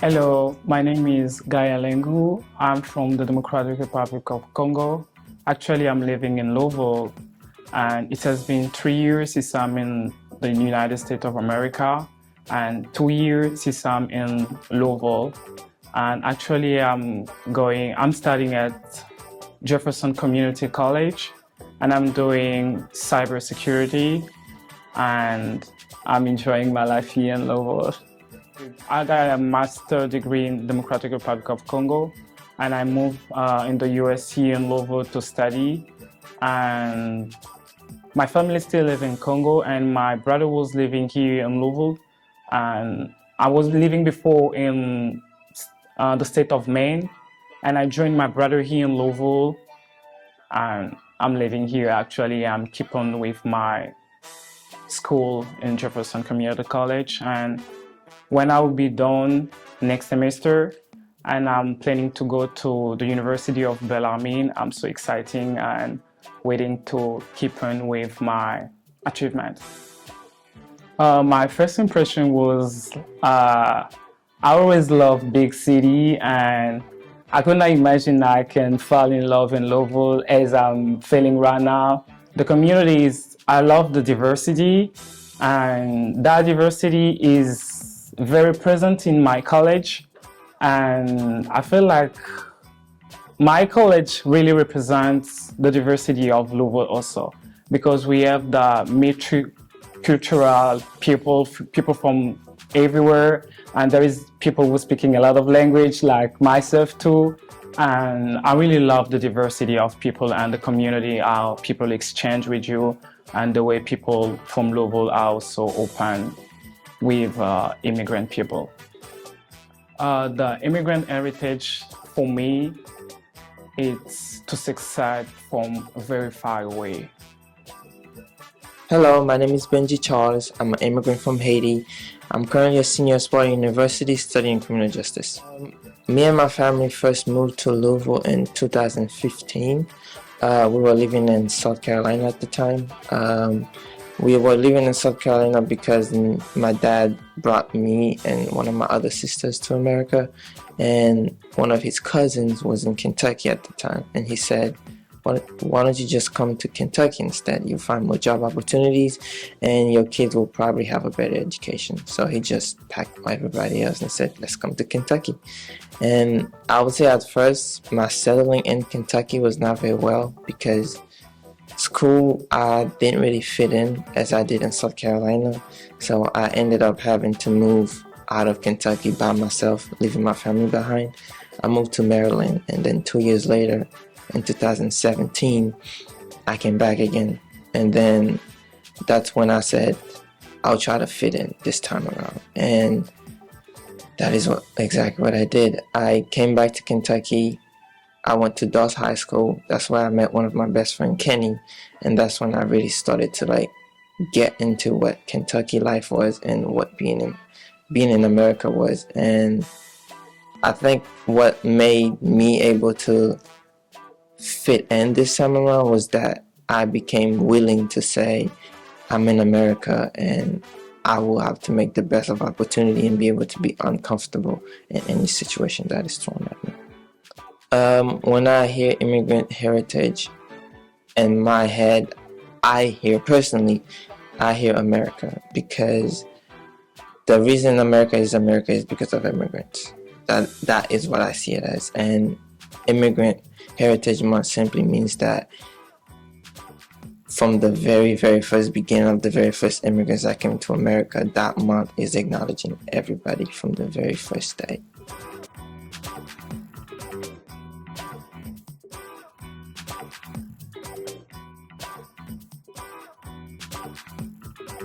Hello, my name is Gaia Lengu. I'm from the Democratic Republic of Congo. Actually, I'm living in Louisville, and it has been 3 years since I'm in the United States of America, and 2 years since I'm in Louisville. And actually, I'm studying at Jefferson Community College, and I'm doing cybersecurity, and I'm enjoying my life here in Louisville. I got a master's degree in Democratic Republic of Congo, and I moved in the US here in Louisville to study. And my family still live in Congo, and my brother was living here in Louisville. And I was living before in the state of Maine, and I joined my brother here in Louisville, and I'm living here. Actually, I'm keeping with my school in Jefferson Community College, and when I will be done next semester, and I'm planning to go to the University of Bellarmine. I'm so excited and waiting to keep on with my achievement. My first impression was I always love big city, and I could not imagine I can fall in love in Louisville as I'm feeling right now. The community I love the diversity, and that diversity is very present in my college, and I feel like my college really represents the diversity of Louisville also, because we have the multicultural people from everywhere, and there is people who speaking a lot of language like myself too. And I really love the diversity of people and the community, how people exchange with you, and the way people from Louisville are so open with immigrant people. The immigrant heritage for me, it's to succeed from very far away. Hello, my name is Benji Charles. I'm an immigrant from Haiti. I'm currently a senior at Sparta University studying criminal justice. Me and my family first moved to Louisville in 2015. We were living in South Carolina at the time. We were living in South Carolina because my dad brought me and one of my other sisters to America, and one of his cousins was in Kentucky at the time, and he said, why don't you just come to Kentucky instead? You'll find more job opportunities and your kids will probably have a better education. So he just packed everybody else and said, let's come to Kentucky. And I would say at first my settling in Kentucky was not very well, because school, I didn't really fit in as I did in South Carolina. So I ended up having to move out of Kentucky by myself, leaving my family behind. I moved to Maryland, and then 2 years later, in 2017, I came back again. And then that's when I said, I'll try to fit in this time around. And that is exactly what I did. I came back to Kentucky. I went to Dawes High School. That's where I met one of my best friend, Kenny. And that's when I really started to get into what Kentucky life was and what being in America was. And I think what made me able to fit in this time around was that I became willing to say, I'm in America and I will have to make the best of opportunity and be able to be uncomfortable in any situation that is thrown at me. When I hear immigrant heritage, in my head, I hear America, because the reason America is because of immigrants. That is what I see it as. And Immigrant Heritage Month simply means that from the very, very first beginning of the very first immigrants that came to America, that month is acknowledging everybody from the very first day.